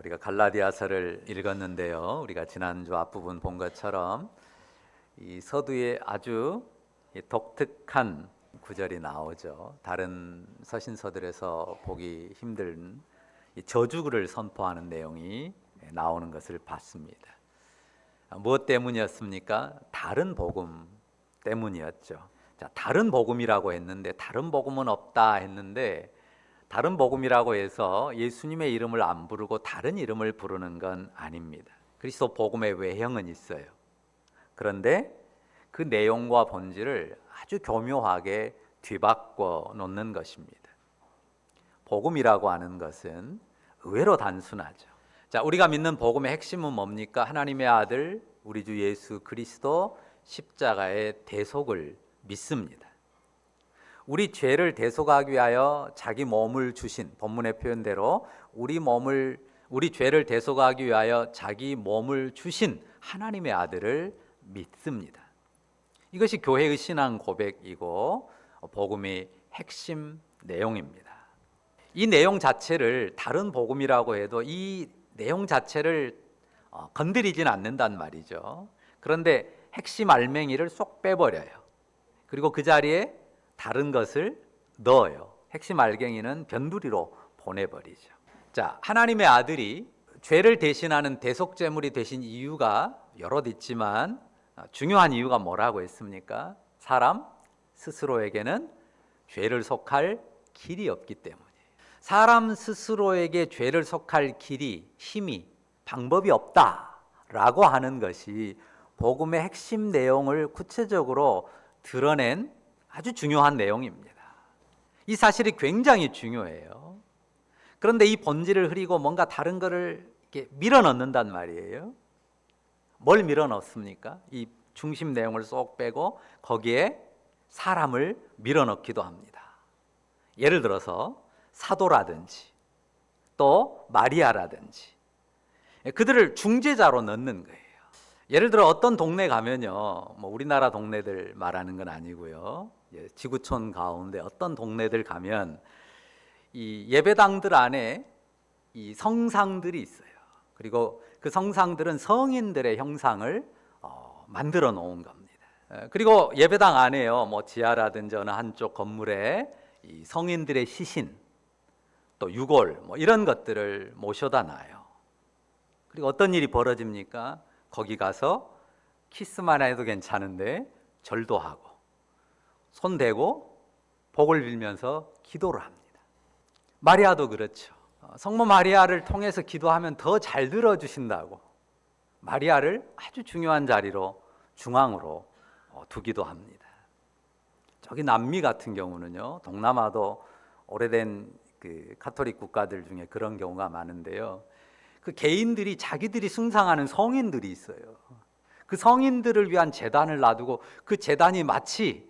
우리가 갈라디아서를 읽었는데요. 우리가 지난주 앞부분 본 것처럼 이 서두에 아주 독특한 구절이 나오죠. 다른 서신서들에서 보기 힘든 이 저주를 선포하는 내용이 나오는 것을 봤습니다. 무엇 때문이었습니까? 다른 복음 때문이었죠. 자, 다른 복음이라고 했는데 다른 복음은 없다 했는데 다른 복음이라고 해서 예수님의 이름을 안 부르고 다른 이름을 부르는 건 아닙니다. 그리스도 복음의 외형은 있어요. 그런데 그 내용과 본질을 아주 교묘하게 뒤바꿔 놓는 것입니다. 복음이라고 하는 것은 의외로 단순하죠. 자, 우리가 믿는 복음의 핵심은 뭡니까? 하나님의 아들 우리 주 예수 그리스도 십자가의 대속을 믿습니다. 우리 죄를 대속하기 위하여 자기 몸을 주신, 본문의 표현대로 우리 죄를 대속하기 위하여 자기 몸을 주신 하나님의 아들을 믿습니다. 이것이 교회의 신앙 고백이고 복음의 핵심 내용입니다. 이 내용 자체를 다른 복음이라고 해도 이 내용 자체를 건드리진 않는단 말이죠. 그런데 핵심 알맹이를 쏙 빼버려요. 그리고 그 자리에 다른 것을 넣어요. 핵심 알갱이는 변두리로 보내버리죠. 자, 하나님의 아들이 죄를 대신하는 대속제물이 되신 이유가 여럿 있지만 중요한 이유가 뭐라고 했습니까? 사람 스스로에게는 죄를 속할 길이 없기 때문이에요. 사람 스스로에게 죄를 속할 길이, 힘이, 방법이 없다라고 하는 것이 복음의 핵심 내용을 구체적으로 드러낸 아주 중요한 내용입니다. 이 사실이 굉장히 중요해요. 그런데 이 본질을 흐리고 뭔가 다른 것을 이렇게 밀어넣는단 말이에요. 뭘 밀어넣습니까? 이 중심 내용을 쏙 빼고 거기에 사람을 밀어넣기도 합니다. 예를 들어서 사도라든지 또 마리아라든지 그들을 중재자로 넣는 거예요. 예를 들어 어떤 동네 가면요, 우리나라 동네들 말하는 건 아니고요, 지구촌 가운데 어떤 동네들 가면 이 예배당들 안에 이 성상들이 있어요. 그리고 그 성상들은 성인들의 형상을 만들어 놓은 겁니다. 그리고 예배당 안에요, 지하라든지 어느 한쪽 건물에 이 성인들의 시신, 또 유골, 이런 것들을 모셔다 놔요. 그리고 어떤 일이 벌어집니까? 거기 가서 키스만 해도 괜찮은데 절도 하고 손 대고 복을 빌면서 기도를 합니다. 마리아도 그렇죠. 성모 마리아를 통해서 기도하면 더 잘 들어주신다고 마리아를 아주 중요한 자리로 중앙으로 두기도 합니다. 저기 남미 같은 경우는요, 동남아도 오래된 그 가톨릭 국가들 중에 그런 경우가 많은데요, 그 개인들이 자기들이 숭상하는 성인들이 있어요. 그 성인들을 위한 제단을 놔두고 그 제단이 마치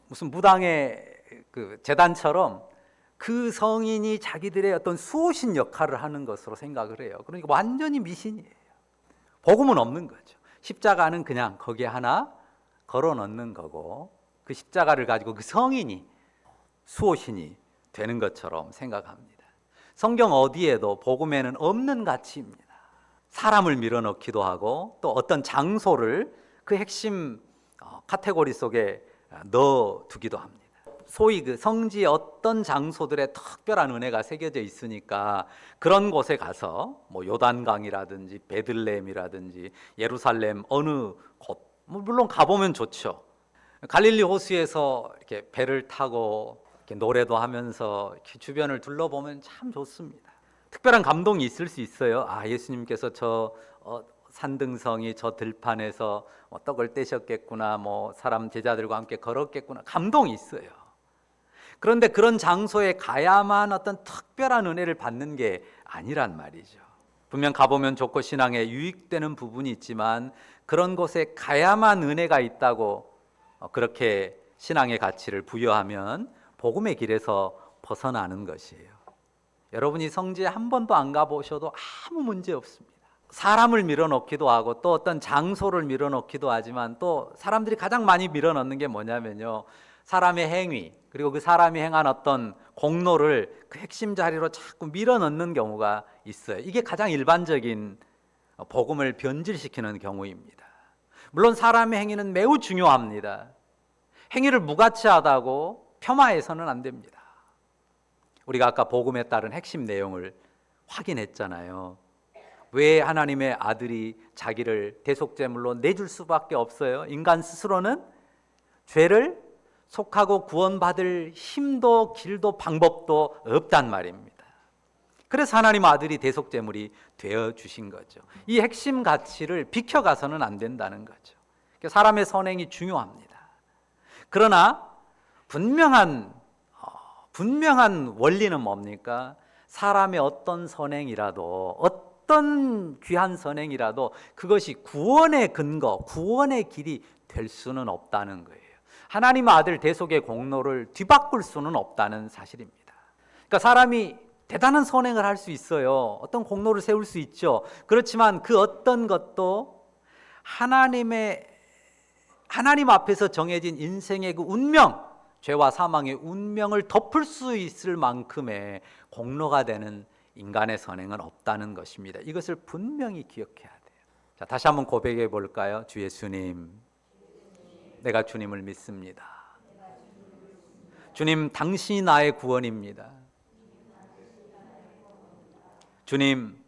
무슨 무당의 그 제단처럼 그 성인이 자기들의 어떤 수호신 역할을 하는 것으로 생각을 해요. 그러니까 완전히 미신이에요. 복음은 없는 거죠. 십자가는 그냥 거기에 하나 걸어 넣는 거고 그 십자가를 가지고 그 성인이 수호신이 되는 것처럼 생각합니다. 성경 어디에도 복음에는 없는 가치입니다. 사람을 밀어넣기도 하고 또 어떤 장소를 그 핵심 카테고리 속에 넣어두기도 합니다. 소위 그 성지의 어떤 장소들에 특별한 은혜가 새겨져 있으니까 그런 곳에 가서 요단강이라든지 베들레헴이라든지 예루살렘 어느 곳, 물론 가보면 좋죠. 갈릴리 호수에서 이렇게 배를 타고 이렇게 노래도 하면서 이렇게 주변을 둘러보면 참 좋습니다. 특별한 감동이 있을 수 있어요. 예수님께서 저 산등성이 저 들판에서 떡을 떼셨겠구나, 사람 제자들과 함께 걸었겠구나, 감동이 있어요. 그런데 그런 장소에 가야만 어떤 특별한 은혜를 받는 게 아니란 말이죠. 분명 가보면 좋고 신앙에 유익되는 부분이 있지만 그런 곳에 가야만 은혜가 있다고 그렇게 신앙의 가치를 부여하면 복음의 길에서 벗어나는 것이에요. 여러분이 성지에 한 번도 안 가보셔도 아무 문제 없습니다. 사람을 밀어넣기도 하고 또 어떤 장소를 밀어넣기도 하지만 또 사람들이 가장 많이 밀어넣는 게 뭐냐면요, 사람의 행위, 그리고 그 사람이 행한 어떤 공로를 그 핵심 자리로 자꾸 밀어넣는 경우가 있어요. 이게 가장 일반적인 복음을 변질시키는 경우입니다. 물론 사람의 행위는 매우 중요합니다. 행위를 무가치하다고 폄하해서는 안 됩니다. 우리가 아까 복음에 따른 핵심 내용을 확인했잖아요. 왜 하나님의 아들이 자기를 대속제물로 내줄 수밖에 없어요? 인간 스스로는 죄를 속하고 구원받을 힘도 길도 방법도 없단 말입니다. 그래서 하나님 아들이 대속제물이 되어 주신 거죠. 이 핵심 가치를 비켜가서는 안 된다는 거죠. 사람의 선행이 중요합니다. 그러나 분명한 원리는 뭡니까? 사람의 어떤 선행이라도, 어떤 귀한 선행이라도 그것이 구원의 근거, 구원의 길이 될 수는 없다는 거예요. 하나님 아들 대속의 공로를 뒤바꿀 수는 없다는 사실입니다. 그러니까 사람이 대단한 선행을 할 수 있어요. 어떤 공로를 세울 수 있죠. 그렇지만 그 어떤 것도 하나님 앞에서 정해진 인생의 그 운명, 죄와 사망의 운명을 덮을 수 있을 만큼의 공로가 되는 인간의 선행은 없다는 것입니다. 이것을 분명히 기억해야 돼요. 자, 다시 한번 고백해 볼까요? 주 예수님, 내가 주님을 믿습니다. 주님, 당신이 나의 구원입니다. 주님,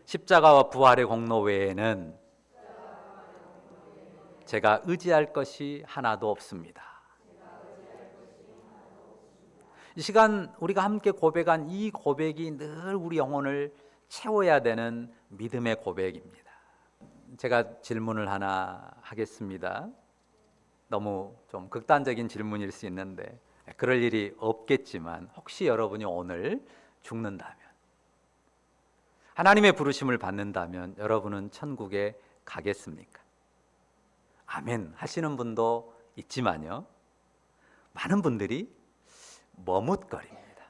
십자가와 부활의 공로 외에는 제가 의지할 것이 하나도 없습니다. 이 시간 우리가 함께 고백한 이 고백이 늘 우리 영혼을 채워야 되는 믿음의 고백입니다. 제가 질문을 하나 하겠습니다. 너무 좀 극단적인 질문일 수 있는데 그럴 일이 없겠지만 혹시 여러분이 오늘 죽는다면, 하나님의 부르심을 받는다면 여러분은 천국에 가겠습니까? 아멘 하시는 분도 있지만요, 많은 분들이 머뭇거립니다.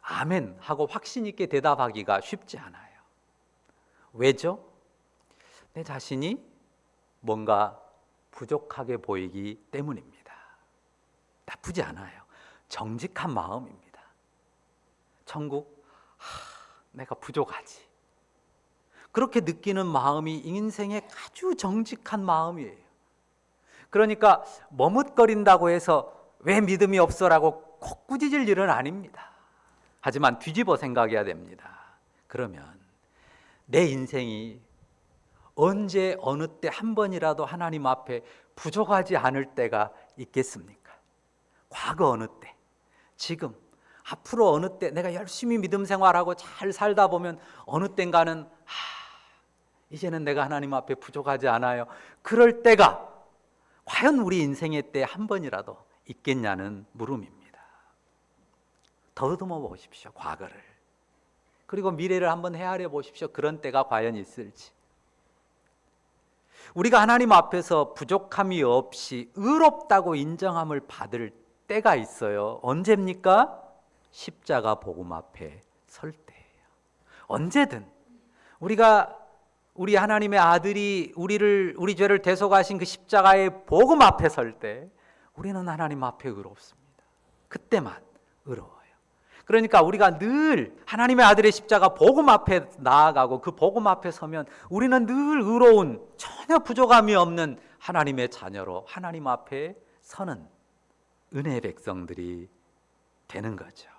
아멘 하고 확신 있게 대답하기가 쉽지 않아요. 왜죠? 내 자신이 뭔가 부족하게 보이기 때문입니다. 나쁘지 않아요. 정직한 마음입니다. 천국, 내가 부족하지. 그렇게 느끼는 마음이 인생의 아주 정직한 마음이에요. 그러니까 머뭇거린다고 해서 왜 믿음이 없어라고 콕 꾸짖을 일은 아닙니다. 하지만 뒤집어 생각해야 됩니다. 그러면 내 인생이 언제 어느 때 한 번이라도 하나님 앞에 부족하지 않을 때가 있겠습니까? 과거 어느 때, 지금, 앞으로 어느 때 내가 열심히 믿음 생활하고 잘 살다 보면 어느 땐가는 이제는 내가 하나님 앞에 부족하지 않아요. 그럴 때가 과연 우리 인생의 때 한 번이라도 있겠냐는 물음입니다. 더듬어 보십시오, 과거를. 그리고 미래를 한번 헤아려 보십시오. 그런 때가 과연 있을지. 우리가 하나님 앞에서 부족함이 없이 의롭다고 인정함을 받을 때가 있어요. 언제입니까? 십자가 복음 앞에 설 때예요. 언제든 우리 하나님의 아들이 우리 죄를 대속하신 그 십자가의 복음 앞에 설 때 우리는 하나님 앞에 의롭습니다. 그때만 의로워요. 그러니까 우리가 늘 하나님의 아들의 십자가 복음 앞에 나아가고 그 복음 앞에 서면 우리는 늘 의로운, 전혀 부족함이 없는 하나님의 자녀로 하나님 앞에 서는 은혜의 백성들이 되는 거죠.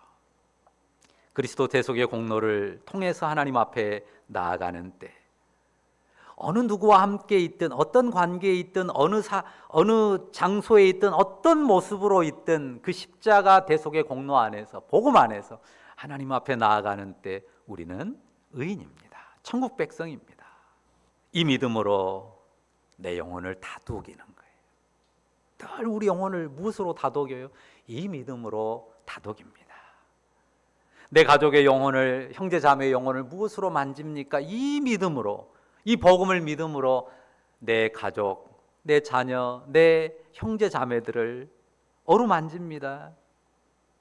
그리스도 대속의 공로를 통해서 하나님 앞에 나아가는 때, 어느 누구와 함께 있든, 어떤 관계에 있든, 어느 장소에 있든, 어떤 모습으로 있든 그 십자가 대속의 공로 안에서, 복음 안에서 하나님 앞에 나아가는 때 우리는 의인입니다. 천국 백성입니다. 이 믿음으로 내 영혼을 다독이는 거예요. 늘 우리 영혼을 무엇으로 다독여요? 이 믿음으로 다독입니다. 내 가족의 영혼을, 형제 자매의 영혼을 무엇으로 만집니까? 이 믿음으로, 이 복음을 믿음으로 내 가족, 내 자녀, 내 형제 자매들을 어루만집니다.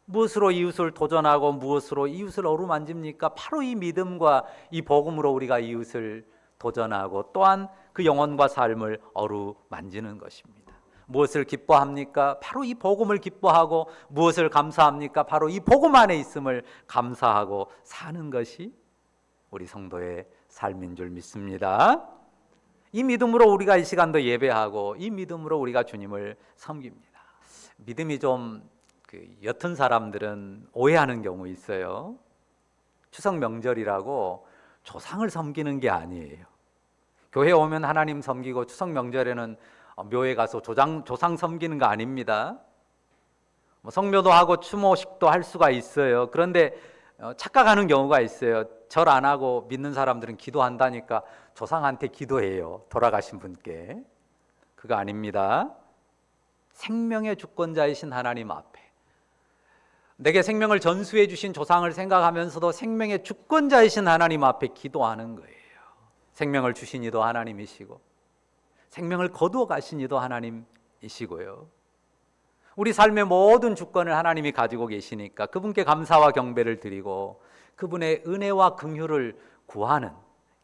무엇으로 이웃을 도전하고 무엇으로 이웃을 어루만집니까? 바로 이 믿음과 이 복음으로 우리가 이웃을 도전하고 또한 그 영혼과 삶을 어루만지는 것입니다. 무엇을 기뻐합니까? 바로 이 복음을 기뻐하고 무엇을 감사합니까? 바로 이 복음 안에 있음을 감사하고 사는 것이 우리 성도의 삶인 줄 믿습니다. 이 믿음으로 우리가 이 시간도 예배하고 이 믿음으로 우리가 주님을 섬깁니다. 믿음이 좀 옅은 사람들은 오해하는 경우 있어요. 추석 명절이라고 조상을 섬기는 게 아니에요. 교회 오면 하나님 섬기고 추석 명절에는 묘에 가서 조상 섬기는 거 아닙니다. 성묘도 하고 추모식도 할 수가 있어요. 그런데 착각하는 경우가 있어요. 절 안 하고 믿는 사람들은 기도한다니까 조상한테 기도해요. 돌아가신 분께. 그거 아닙니다. 생명의 주권자이신 하나님 앞에 내게 생명을 전수해 주신 조상을 생각하면서도 생명의 주권자이신 하나님 앞에 기도하는 거예요. 생명을 주신 이도 하나님이시고 생명을 거두어 가신 이도 하나님이시고요. 우리 삶의 모든 주권을 하나님이 가지고 계시니까 그분께 감사와 경배를 드리고 그분의 은혜와 긍휼을 구하는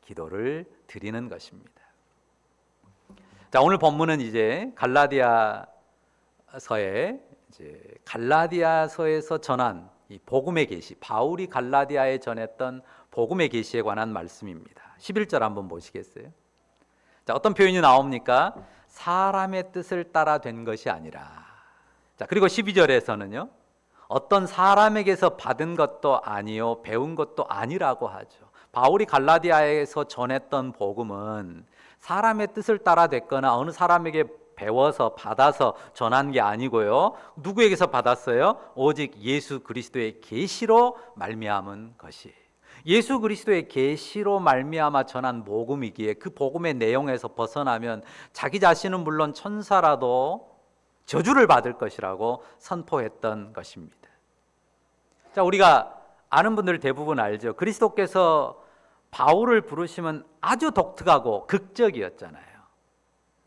기도를 드리는 것입니다. 자, 오늘 본문은 이제 갈라디아서에서 전한 이 복음의 계시, 바울이 갈라디아에 전했던 복음의 계시에 관한 말씀입니다. 11절 한번 보시겠어요? 자, 어떤 표현이 나옵니까? 사람의 뜻을 따라 된 것이 아니라. 자, 그리고 12절에서는요. 어떤 사람에게서 받은 것도 아니요 배운 것도 아니라고 하죠. 바울이 갈라디아에서 전했던 복음은 사람의 뜻을 따라 됐거나 어느 사람에게 배워서 받아서 전한 게 아니고요. 누구에게서 받았어요? 오직 예수 그리스도의 계시로 말미암은 것이. 예수 그리스도의 계시로 말미암아 전한 복음이기에 그 복음의 내용에서 벗어나면 자기 자신은 물론 천사라도 저주를 받을 것이라고 선포했던 것입니다. 자, 우리가 아는 분들 대부분 알죠. 그리스도께서 바울을 부르시면 아주 독특하고 극적이었잖아요.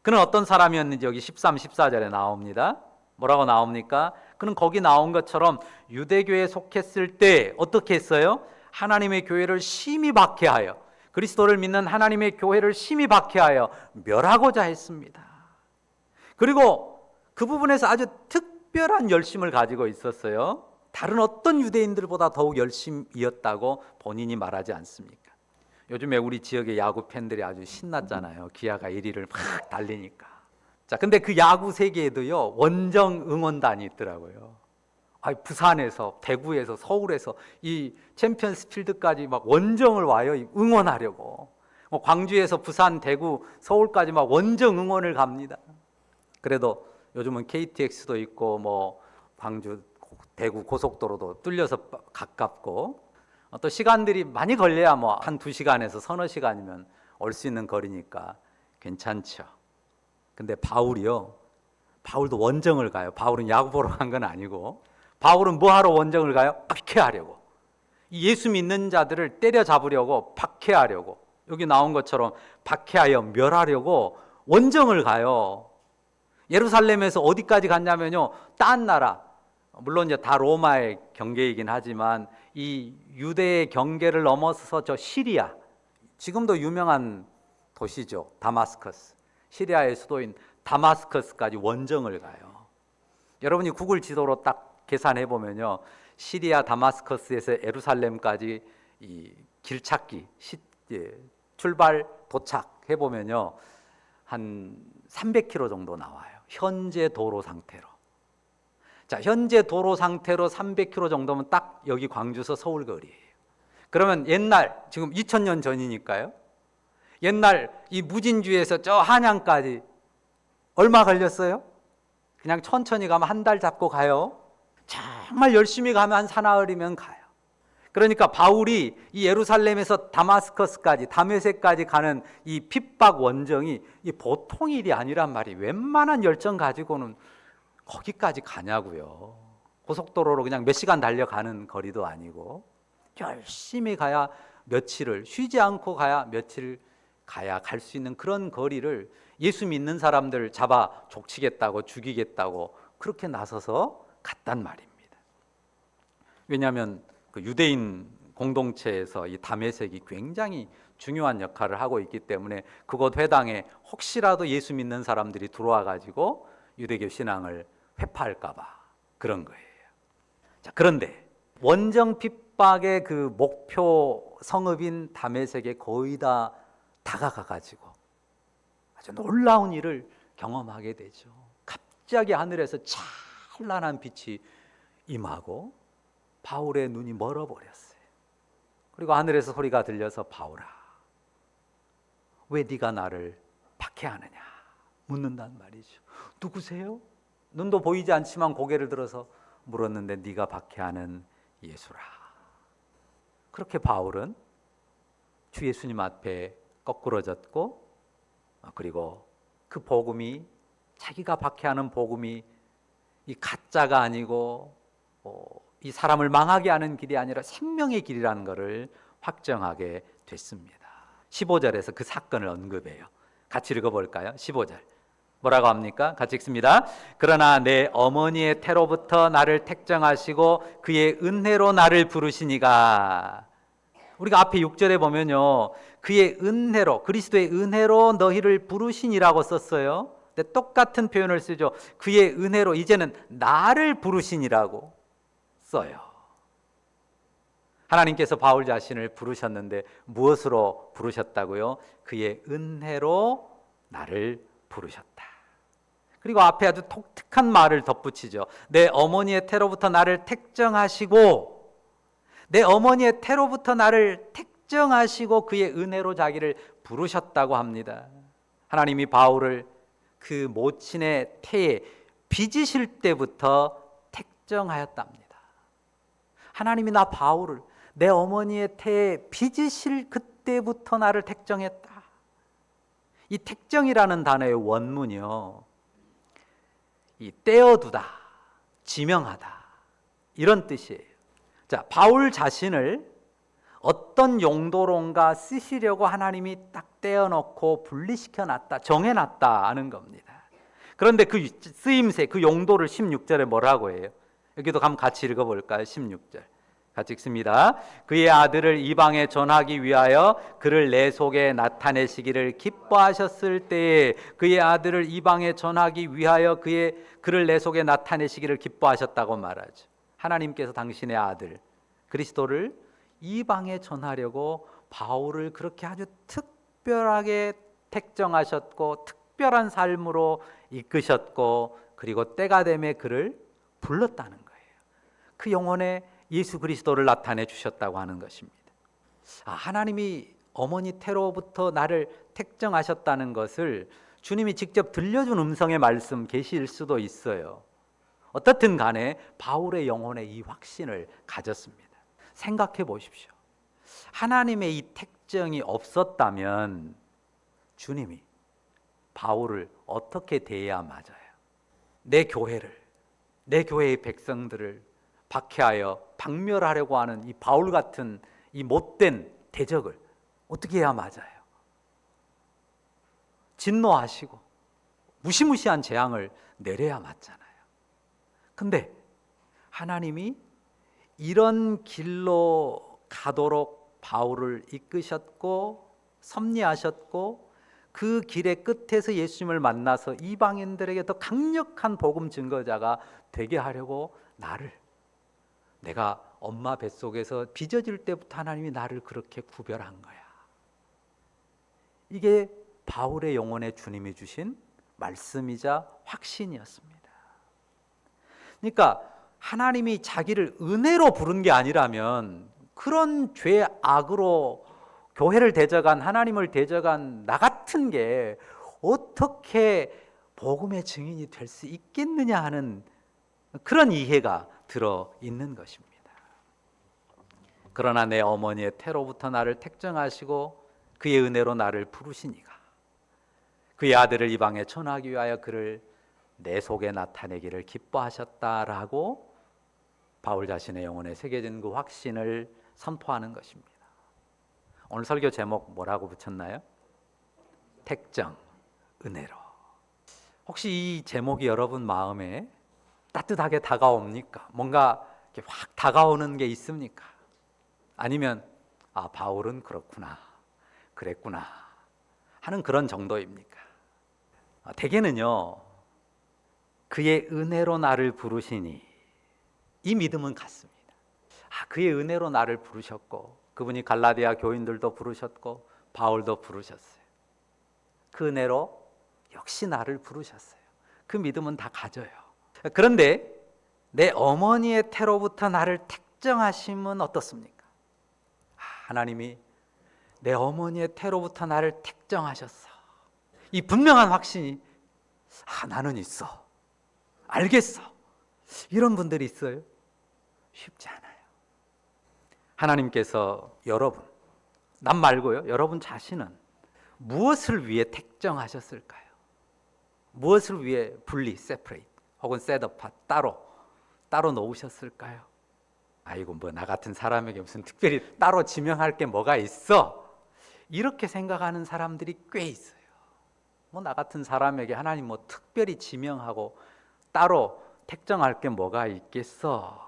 그는 어떤 사람이었는지 여기 13, 14절에 나옵니다. 뭐라고 나옵니까? 그는 거기 나온 것처럼 유대교에 속했을 때 어떻게 했어요? 하나님의 교회를 심히 박해하여, 그리스도를 믿는 하나님의 교회를 심히 박해하여 멸하고자 했습니다. 그리고 그 부분에서 아주 특별한 열심을 가지고 있었어요. 다른 어떤 유대인들보다 더욱 열심이었다고 본인이 말하지 않습니까? 요즘에 우리 지역의 야구 팬들이 아주 신났잖아요. 기아가 1위를 막 달리니까. 자, 근데 그 야구 세계에도요 원정 응원단이 있더라고요. 부산에서, 대구에서, 서울에서 이 챔피언스 필드까지 막 원정을 와요. 응원하려고. 광주에서 부산, 대구, 서울까지 막 원정 응원을 갑니다. 그래도 요즘은 KTX도 있고 광주, 대구 고속도로도 뚫려서 가깝고 또 시간들이 많이 걸려야 한 2시간에서 서너 시간이면 올 수 있는 거리니까 괜찮죠. 근데 바울도 원정을 가요. 바울은 야구 보러 간 건 아니고 바울은 뭐 하러 원정을 가요? 박해하려고. 예수 믿는 자들을 때려잡으려고, 박해하려고, 여기 나온 것처럼 박해하여 멸하려고 원정을 가요. 예루살렘에서 어디까지 갔냐면요, 딴 나라, 물론 이제 다 로마의 경계이긴 하지만 이 유대의 경계를 넘어서서 저 시리아, 지금도 유명한 도시죠, 다마스커스. 시리아의 수도인 다마스커스까지 원정을 가요. 여러분이 구글 지도로 딱 계산해 보면요, 시리아 다마스커스에서 예루살렘까지 이 길찾기 출발 도착해 보면요 한 300km 정도 나와요. 현재 도로 상태로. 자, 현재 도로 상태로 300km 정도면 딱 여기 광주에서 서울 거리예요. 그러면 옛날, 지금 2000년 전이니까요. 옛날 이 무진주에서 저 한양까지 얼마 걸렸어요? 그냥 천천히 가면 한 달 잡고 가요. 정말 열심히 가면 한 사나흘이면 가요. 그러니까 바울이 이 예루살렘에서 다마스커스까지, 다메섹까지 가는 이 핍박 원정이 이 보통 일이 아니란 말이에요. 웬만한 열정 가지고는 거기까지 가냐고요. 고속도로로 그냥 몇 시간 달려가는 거리도 아니고 열심히 가야 며칠을, 쉬지 않고 가야 며칠 가야 갈 수 있는 그런 거리를 예수 믿는 사람들 잡아 족치겠다고, 죽이겠다고 그렇게 나서서 갔단 말입니다. 왜냐하면 그 유대인 공동체에서 이 다메섹이 굉장히 중요한 역할을 하고 있기 때문에 그곳 회당에 혹시라도 예수 믿는 사람들이 들어와 가지고 유대교 신앙을 회파할까 봐 그런 거예요. 자, 그런데 원정 핍박의 그 목표 성읍인 다메섹에 거의 다 다가가 가지고 아주 놀라운 일을 경험하게 되죠. 갑자기 하늘에서 찬란한 빛이 임하고 바울의 눈이 멀어버렸어요. 그리고 하늘에서 소리가 들려서 바울아, 왜 네가 나를 박해하느냐 묻는단 말이죠. 누구세요? 눈도 보이지 않지만 고개를 들어서 물었는데 네가 박해하는 예수라. 그렇게 바울은 주 예수님 앞에 거꾸러졌고, 그리고 그 복음이, 자기가 박해하는 복음이 이 가짜가 아니고 이 사람을 망하게 하는 길이 아니라 생명의 길이라는 것을 확정하게 됐습니다. 15절에서 그 사건을 언급해요. 같이 읽어볼까요? 15절 뭐라고 합니까? 같이 읽습니다. 그러나 내 어머니의 태로부터 나를 택정하시고 그의 은혜로 나를 부르시니가. 우리가 앞에 6절에 보면요, 그의 은혜로, 그리스도의 은혜로 너희를 부르시니라고 썼어요. 근데 똑같은 표현을 쓰죠. 그의 은혜로 이제는 나를 부르시니라고 써요. 하나님께서 바울 자신을 부르셨는데 무엇으로 부르셨다고요? 그의 은혜로 나를 부르셨다. 그리고 앞에 아주 독특한 말을 덧붙이죠. 내 어머니의 태로부터 나를 택정하시고, 내 어머니의 태로부터 나를 택정하시고 그의 은혜로 자기를 부르셨다고 합니다. 하나님이 바울을 그 모친의 태에 빚으실 때부터 택정하였답니다. 하나님이 나 바울을 내 어머니의 태에 빚으실 그때부터 나를 택정했다. 이 택정이라는 단어의 원문이요, 이 떼어두다, 지명하다, 이런 뜻이에요. 자, 바울 자신을 어떤 용도론가 쓰시려고 하나님이 딱 떼어놓고 분리시켜 놨다, 정해놨다 하는 겁니다. 그런데 그 쓰임새, 그 용도를 16절에 뭐라고 해요? 여기도 한번 같이 읽어볼까요? 16절 같이 읽습니다. 그의 아들을 이방에 전하기 위하여 그를 내 속에 나타내시기를 기뻐하셨을 때에, 그의 아들을 이방에 전하기 위하여 그를 내 속에 나타내시기를 기뻐하셨다고 말하죠. 하나님께서 당신의 아들 그리스도를 이방에 전하려고 바울을 그렇게 아주 특별하게 택정하셨고 특별한 삶으로 이끄셨고, 그리고 때가 되매 그를 불렀다는 거예요. 그 영혼에 예수 그리스도를 나타내 주셨다고 하는 것입니다. 하나님이 어머니 태로부터 나를 택정하셨다는 것을 주님이 직접 들려준 음성의 말씀 계실 수도 있어요. 어떻든 간에 바울의 영혼에 이 확신을 가졌습니다. 생각해 보십시오. 하나님의 이 택정이 없었다면 주님이 바울을 어떻게 대해야 맞아요? 내 교회를, 내 교회의 백성들을 박해하여 박멸하려고 하는 이 바울 같은 이 못된 대적을 어떻게 해야 맞아요? 진노하시고 무시무시한 재앙을 내려야 맞잖아요. 근데 하나님이 이런 길로 가도록 바울을 이끄셨고 섭리하셨고, 그 길의 끝에서 예수님을 만나서 이방인들에게 더 강력한 복음 증거자가 되게 하려고 내가 엄마 뱃속에서 빚어질 때부터 하나님이 나를 그렇게 구별한 거야. 이게 바울의 영혼에 주님이 주신 말씀이자 확신이었습니다. 그러니까 하나님이 자기를 은혜로 부른 게 아니라면 그런 죄악으로 교회를 대적한, 하나님을 대적한 나 같은 게 어떻게 복음의 증인이 될 수 있겠느냐 하는 그런 이해가 들어 있는 것입니다. 그러나 내 어머니의 태로부터 나를 택정하시고 그의 은혜로 나를 부르시니가, 그의 아들을 이방에 전하기 위하여 그를 내 속에 나타내기를 기뻐하셨다라고 바울 자신의 영혼에 새겨진 그 확신을 선포하는 것입니다. 오늘 설교 제목 뭐라고 붙였나요? 택정, 은혜로. 혹시 이 제목이 여러분 마음에 따뜻하게 다가옵니까? 뭔가 이렇게 확 다가오는 게 있습니까? 아니면 바울은 그렇구나, 그랬구나 하는 그런 정도입니까? 대개는요, 그의 은혜로 나를 부르시니, 이 믿음은 같습니다. 그의 은혜로 나를 부르셨고, 그분이 갈라디아 교인들도 부르셨고 바울도 부르셨어요. 그 은혜로 역시 나를 부르셨어요. 그 믿음은 다 가져요. 그런데 내 어머니의 태로부터 나를 택정하심은 어떻습니까? 하나님이 내 어머니의 태로부터 나를 택정하셨어. 이 분명한 확신이 나는 있어, 알겠어, 이런 분들이 있어요? 쉽지 않아요. 하나님께서 여러분, 남 말고요, 여러분 자신은 무엇을 위해 택정하셨을까요? 무엇을 위해 분리, separate 혹은 set apart, 따로 놓으셨을까요? 아이고, 뭐 나 같은 사람에게 무슨 특별히 따로 지명할 게 뭐가 있어? 이렇게 생각하는 사람들이 꽤 있어요. 뭐 나 같은 사람에게 하나님 뭐 특별히 지명하고 따로 택정할 게 뭐가 있겠어?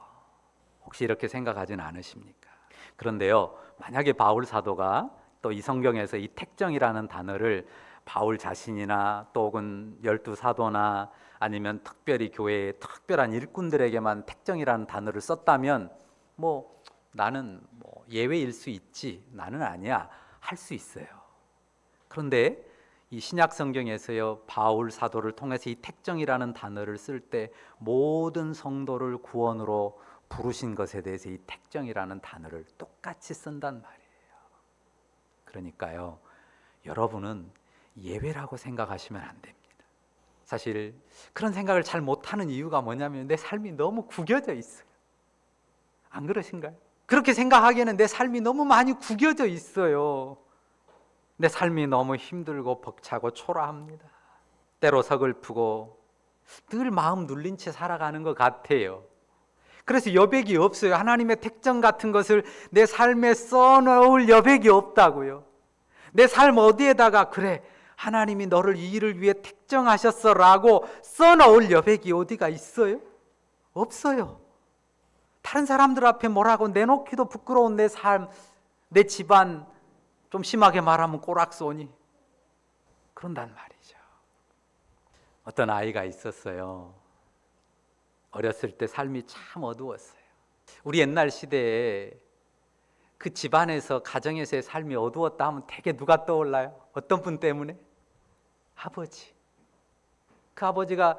혹시 이렇게 생각하진 않으십니까? 그런데요, 만약에 바울 사도가 또 이 성경에서 이 택정이라는 단어를 바울 자신이나 또 혹은 12사도나 아니면 특별히 교회의 특별한 일꾼들에게만 택정이라는 단어를 썼다면 뭐 나는 뭐 예외일 수 있지, 나는 아니야, 할 수 있어요. 그런데 이 신약 성경에서요, 바울 사도를 통해서 이 택정이라는 단어를 쓸 때 모든 성도를 구원으로 부르신 것에 대해서 이 택정이라는 단어를 똑같이 쓴단 말이에요. 그러니까요, 여러분은 예외라고 생각하시면 안 됩니다. 사실 그런 생각을 잘 못하는 이유가 뭐냐면 내 삶이 너무 구겨져 있어요. 안 그러신가요? 그렇게 생각하기에는 내 삶이 너무 많이 구겨져 있어요. 내 삶이 너무 힘들고 벅차고 초라합니다. 때로 서글프고 늘 마음 눌린 채 살아가는 것 같아요. 그래서 여백이 없어요. 하나님의 택정 같은 것을 내 삶에 써놓을 여백이 없다고요. 내 삶 어디에다가 그래, 하나님이 너를 이 일을 위해 택정하셨어 라고 써놓을 여백이 어디가 있어요? 없어요. 다른 사람들 앞에 뭐라고 내놓기도 부끄러운 내 삶, 내 집안, 좀 심하게 말하면 꼬락서니 그런단 말이죠. 어떤 아이가 있었어요. 어렸을 때 삶이 참 어두웠어요. 우리 옛날 시대에 그 집안에서, 가정에서의 삶이 어두웠다 하면 되게 누가 떠올라요? 어떤 분 때문에? 아버지. 그 아버지가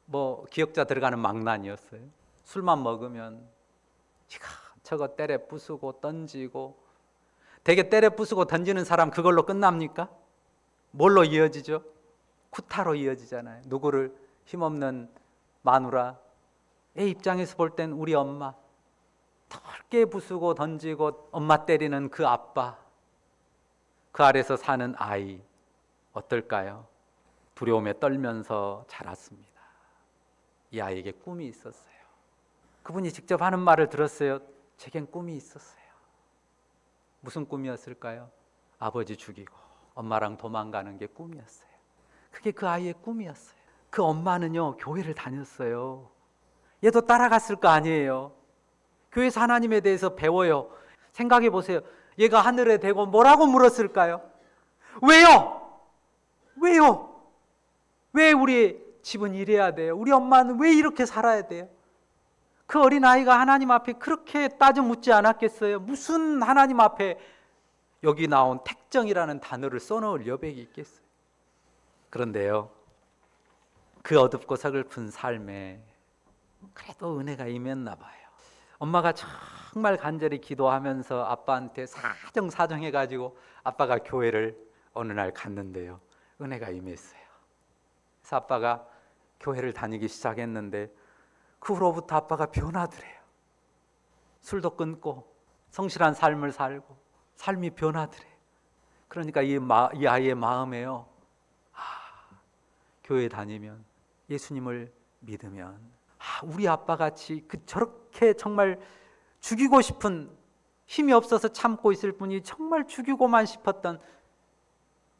뭐 기역자 들어가는 망난이었어요. 술만 먹으면 저거 때려 부수고 던지고, 되게 때려 부수고 던지는 사람 그걸로 끝납니까? 뭘로 이어지죠? 구타로 이어지잖아요. 누구를? 힘없는 마누라. 애 입장에서 볼 땐 우리 엄마. 털게 부수고 던지고 엄마 때리는 그 아빠. 그 아래서 사는 아이. 어떨까요? 두려움에 떨면서 자랐습니다. 이 아이에게 꿈이 있었어요. 그분이 직접 하는 말을 들었어요. 제겐 꿈이 있었어요. 무슨 꿈이었을까요? 아버지 죽이고 엄마랑 도망가는 게 꿈이었어요. 그게 그 아이의 꿈이었어요. 그 엄마는요, 교회를 다녔어요. 얘도 따라갔을 거 아니에요. 교회에서 하나님에 대해서 배워요. 생각해 보세요. 얘가 하늘에 대고 뭐라고 물었을까요? 왜요? 왜요? 왜 우리 집은 이래야 돼요? 우리 엄마는 왜 이렇게 살아야 돼요? 그 어린아이가 하나님 앞에 그렇게 따져 묻지 않았겠어요? 무슨 하나님 앞에 여기 나온 택정이라는 단어를 써놓을 여백이 있겠어요? 그런데요, 그 어둡고 서글픈 삶에 그래도 은혜가 임했나 봐요. 엄마가 정말 간절히 기도하면서 아빠한테 사정해가지고 아빠가 교회를 어느 날 갔는데요, 은혜가 임했어요. 그래서 아빠가 교회를 다니기 시작했는데 그 후로부터 아빠가 변하더래요. 술도 끊고 성실한 삶을 살고 삶이 변하더래요. 그러니까 이 아이의 마음에요, 교회 다니면, 예수님을 믿으면 우리 아빠같이 저렇게 정말 죽이고 싶은, 힘이 없어서 참고 있을 뿐이 정말 죽이고만 싶었던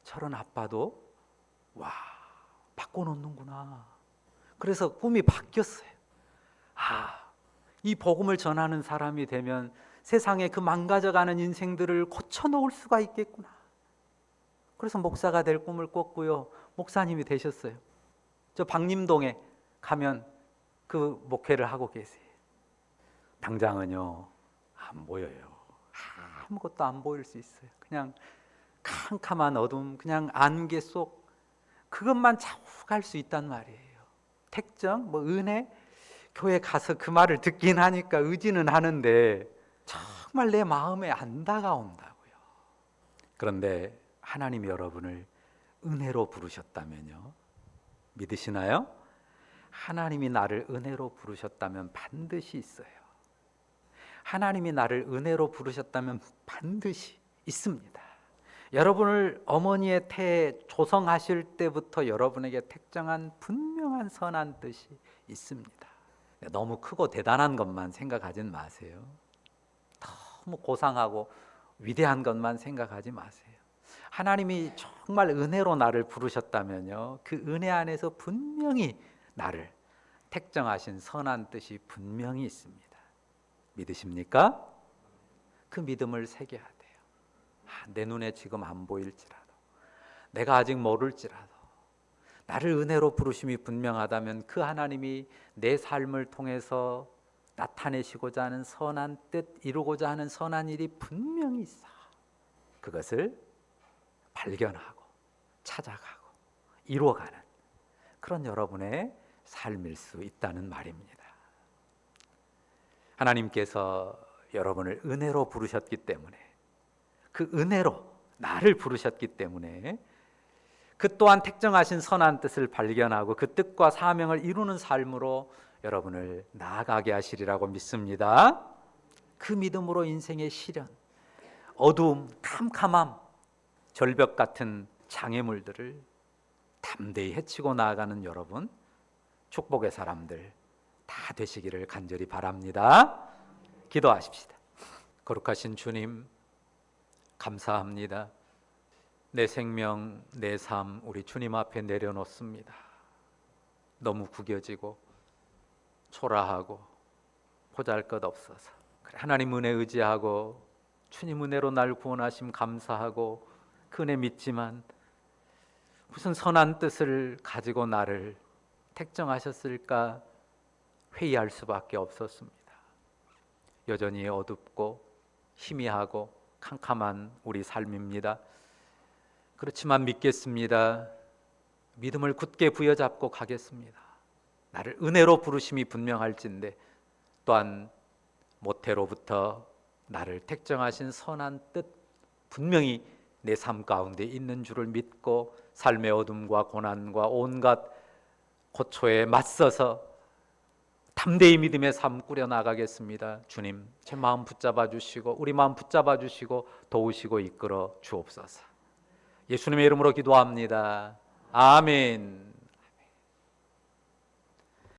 저런 아빠도 바꿔놓는구나. 그래서 꿈이 바뀌었어요. 이 복음을 전하는 사람이 되면 세상에 그 망가져가는 인생들을 고쳐놓을 수가 있겠구나. 그래서 목사가 될 꿈을 꿨고요, 목사님이 되셨어요. 저 박림동에 가면 그 목회를 하고 계세요. 당장은요 안 보여요. 아무것도 안 보일 수 있어요. 그냥 캄캄한 어둠, 그냥 안개 속 그것만 자욱할 수 있단 말이에요. 택정, 은혜, 교회 가서 그 말을 듣긴 하니까 의지는 하는데 정말 내 마음에 안 다가온다고요. 그런데 하나님이 여러분을 은혜로 부르셨다면요, 믿으시나요? 하나님이 나를 은혜로 부르셨다면 반드시 있어요. 하나님이 나를 은혜로 부르셨다면 반드시 있습니다. 여러분을 어머니의 태에 조성하실 때부터 여러분에게 택정한 분명한 선한 뜻이 있습니다. 너무 크고 대단한 것만 생각하진 마세요. 너무 고상하고 위대한 것만 생각하지 마세요. 하나님이 정말 은혜로 나를 부르셨다면요, 그 은혜 안에서 분명히 나를 택정하신 선한 뜻이 분명히 있습니다. 믿으십니까? 그 믿음을 새겨야 돼요. 내 눈에 지금 안 보일지라도, 내가 아직 모를지라도 나를 은혜로 부르심이 분명하다면 그 하나님이 내 삶을 통해서 나타내시고자 하는 선한 뜻, 이루고자 하는 선한 일이 분명히 있어. 그것을 발견하고 찾아가고 이루어가는 그런 여러분의 삶일 수 있다는 말입니다. 하나님께서 여러분을 은혜로 부르셨기 때문에, 그 은혜로 나를 부르셨기 때문에 그 또한 택정하신 선한 뜻을 발견하고 그 뜻과 사명을 이루는 삶으로 여러분을 나아가게 하시리라고 믿습니다. 그 믿음으로 인생의 시련, 어두움, 캄캄함, 절벽 같은 장애물들을 담대히 헤치고 나아가는 여러분, 축복의 사람들 다 되시기를 간절히 바랍니다. 기도하십시다. 거룩하신 주님, 감사합니다. 내 생명, 내 삶 우리 주님 앞에 내려놓습니다. 너무 구겨지고 초라하고 보잘것없어서 하나님 은혜 의지하고 주님 은혜로 날 구원하심 감사하고 그 은혜 믿지만 무슨 선한 뜻을 가지고 나를 택정하셨을까 회의할 수밖에 없었습니다. 여전히 어둡고 희미하고 캄캄한 우리 삶입니다. 그렇지만 믿겠습니다. 믿음을 굳게 부여잡고 가겠습니다. 나를 은혜로 부르심이 분명할진데 또한 모태로부터 나를 택정하신 선한 뜻 분명히 내 삶 가운데 있는 줄을 믿고 삶의 어둠과 고난과 온갖 고초에 맞서서 담대히 믿음의 삶 꾸려 나가겠습니다. 주님, 제 마음 붙잡아 주시고 우리 마음 붙잡아 주시고 도우시고 이끌어 주옵소서. 예수님의 이름으로 기도합니다. 아멘.